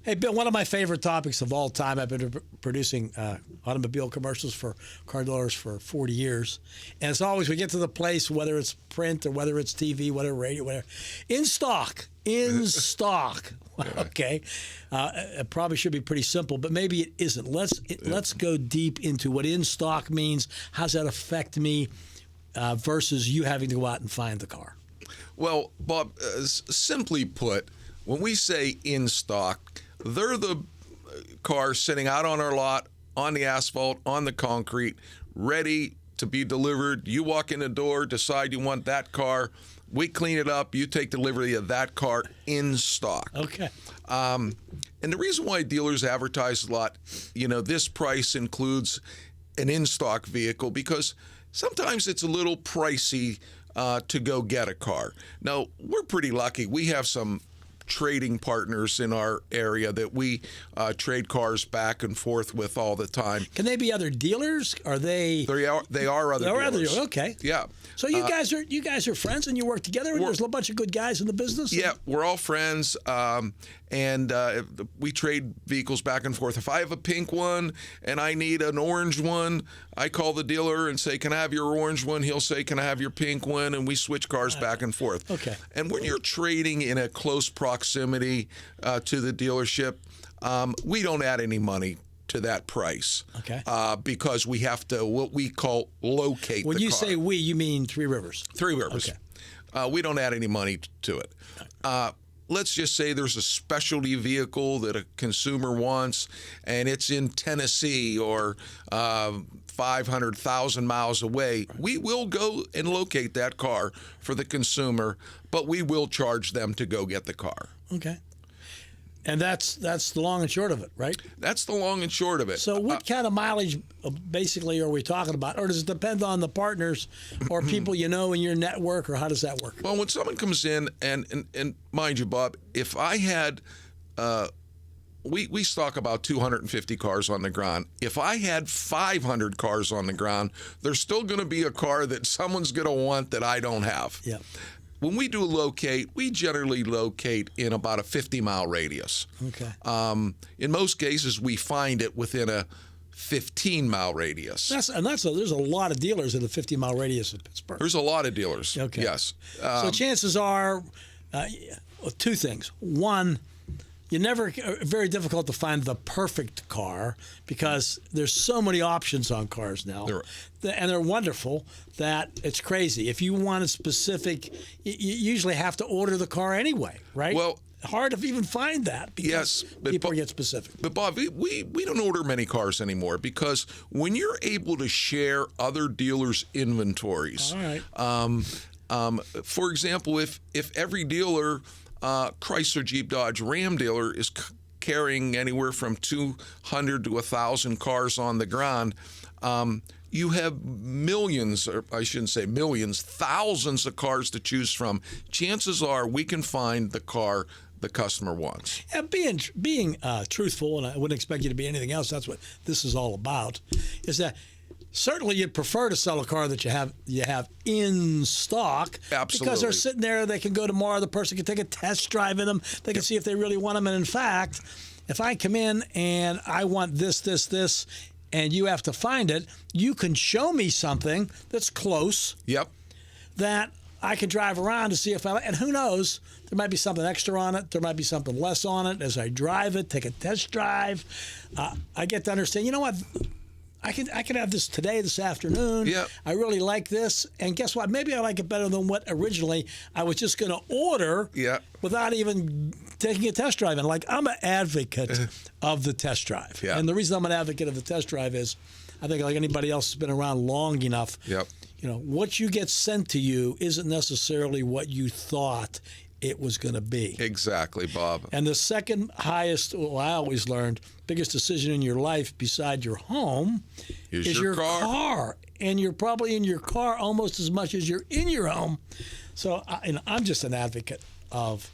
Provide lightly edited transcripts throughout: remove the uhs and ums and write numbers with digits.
Hey, Bill, one of my favorite topics of all time, I've been producing automobile commercials for car dealers for 40 years. And it's always, we get to the place, whether it's print or whether it's TV, whether radio, whatever, in stock. Okay. It probably should be pretty simple, but maybe it isn't. Let's go deep into what in stock means. How does that affect me versus you having to go out and find the car? Well, Bob, simply put, when we say in stock, they're the cars sitting out on our lot, on the asphalt, on the concrete, ready to be delivered. You walk in the door, decide you want that car. We clean it up. You take delivery of that car in stock. Okay. And the reason why dealers advertise a lot, this price includes an in-stock vehicle because sometimes it's a little pricey to go get a car. Now, we're pretty lucky. We have some trading partners in our area that we trade cars back and forth with all the time. Can they be other dealers? Are they? They are other dealers. Okay. Yeah. So you guys are friends and you work together, and there's a bunch of good guys in the business. Yeah, we're all friends, and we trade vehicles back and forth. If I have a pink one and I need an orange one, I call the dealer and say, "Can I have your orange one?" He'll say, "Can I have your pink one?" And we switch cars back and forth. Okay. And when you're trading in a close proximity to the dealership, we don't add any money to that price. Okay. Because we have to what we call locate when the car. When you say we, you mean 3Rivers. 3Rivers. Okay. We don't add any money to it. Let's just say there's a specialty vehicle that a consumer wants, and it's in Tennessee or 500,000 miles away. We will go and locate that car for the consumer, but we will charge them to go get the car. Okay. And that's the long and short of it, right? That's the long and short of it. So what kind of mileage basically are we talking about? Or does it depend on the partners or people in your network, or how does that work? Well, when someone comes in, and mind you, Bob, if I had, we stock about 250 cars on the ground. If I had 500 cars on the ground, there's still going to be a car that someone's going to want that I don't have. Yeah. When we do locate, we generally locate in about a 50-mile radius. Okay. In most cases, we find it within a 15-mile radius. There's a lot of dealers in the 50-mile radius of Pittsburgh. There's a lot of dealers. Okay. Yes. So chances are two things. One, very difficult to find the perfect car because there's so many options on cars now. And they're wonderful that it's crazy. If you want a specific, you usually have to order the car anyway, right? Well, hard to even find that because people get specific. But Bob, we don't order many cars anymore because when you're able to share other dealers' inventories, all right. For example, if every dealer, Chrysler, Jeep, Dodge, Ram dealer is carrying anywhere from 200 to 1,000 cars on the ground, you have millions, or I shouldn't say millions, thousands of cars to choose from. Chances are we can find the car the customer wants. Yeah, being truthful, and I wouldn't expect you to be anything else, that's what this is all about, is that certainly you'd prefer to sell a car that you have in stock. Absolutely. Because they're sitting there, they can go tomorrow, the person can take a test drive in them, they can see if they really want them. And in fact, if I come in and I want this, and you have to find it, you can show me something that's close. Yep. That I can drive around to see if and who knows, there might be something extra on it, there might be something less on it. As I drive it, take a test drive, I get to understand, you know what, I can have this today, this afternoon. Yep. I really like this. And guess what? Maybe I like it better than what originally I was just going to order without even taking a test drive. And I'm an advocate of the test drive. Yeah. And the reason I'm an advocate of the test drive is I think like anybody else who's been around long enough, what you get sent to you isn't necessarily what you thought it was going to be. Exactly, Bob. And the second highest, I always learned, biggest decision in your life beside your home is your car. And you're probably in your car almost as much as you're in your home. So I'm just an advocate of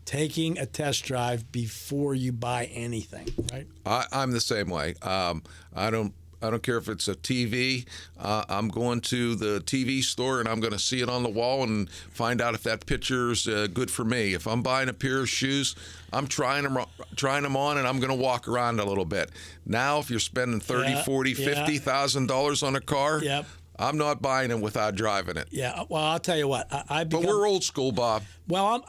taking a test drive before you buy anything, right? I'm the same way. I don't I don't care if it's a TV. I'm going to the TV store and I'm going to see it on the wall and find out if that picture's good for me. If I'm buying a pair of shoes, I'm trying them on and I'm going to walk around a little bit. Now, if you're spending $30,000, $40,000, $50,000 on a car, Yep. I'm not buying it without driving it. Yeah, well, I'll tell you what. But we're old school, Bob. Well,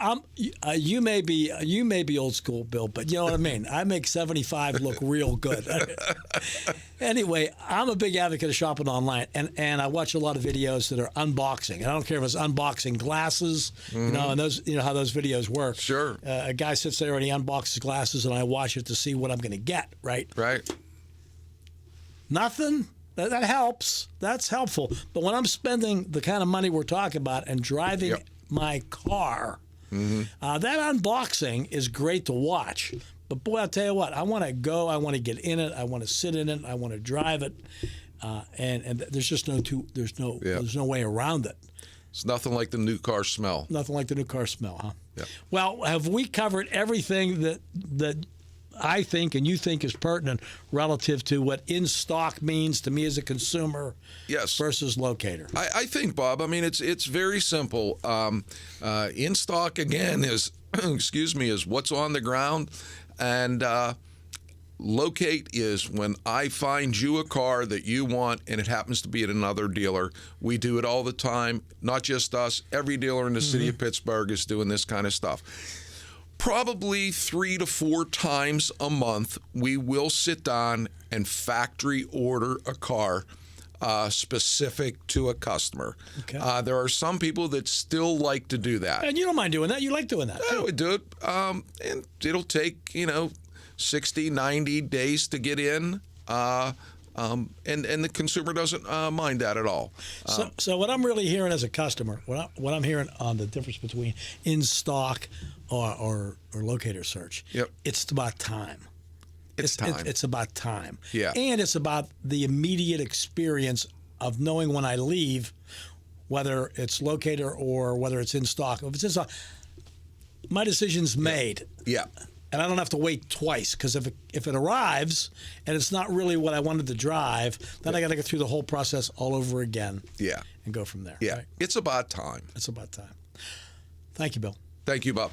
you may be old school, Bill, but you know what I mean. I make 75 look real good. Anyway, I'm a big advocate of shopping online, and I watch a lot of videos that are unboxing. And I don't care if it's unboxing glasses, and those, how those videos work. Sure. A guy sits there and he unboxes glasses, and I watch it to see what I'm going to get. Right. Right. Nothing. That helps. That's helpful. But when I'm spending the kind of money we're talking about and driving my car, that unboxing is great to watch. But boy, I'll tell you what, I want to go. I want to get in it. I want to sit in it. I want to drive it. And there's just there's no way around it. It's nothing like the new car smell. Nothing like the new car smell, huh? Yeah. Well, have we covered everything that I think and you think is pertinent relative to what in stock means to me as a consumer versus locator? I think, Bob, I mean, it's very simple. In stock, again, is, is what's on the ground. And locate is when I find you a car that you want and it happens to be at another dealer. We do it all the time, not just us. Every dealer in the city of Pittsburgh is doing this kind of stuff. Probably 3 to 4 times a month, we will sit down and factory order a car specific to a customer. Okay. There are some people that still like to do that. And you don't mind doing that. You like doing that. I would do it. And it'll take, 60, 90 days to get in. And the consumer doesn't mind that at all. So what I'm really hearing as a customer, what I'm hearing on the difference between in stock or locator search, it's about time. It's time. It's about time. Yeah. And it's about the immediate experience of knowing when I leave, whether it's locator or whether it's in stock. If it's in stock, my decision's made. Yeah. And I don't have to wait twice, because if it arrives and it's not really what I wanted to drive, then I got to go through the whole process all over again. Yeah. And go from there. Yeah. Right? It's about time. It's about time. Thank you, Bill. Thank you, Bob.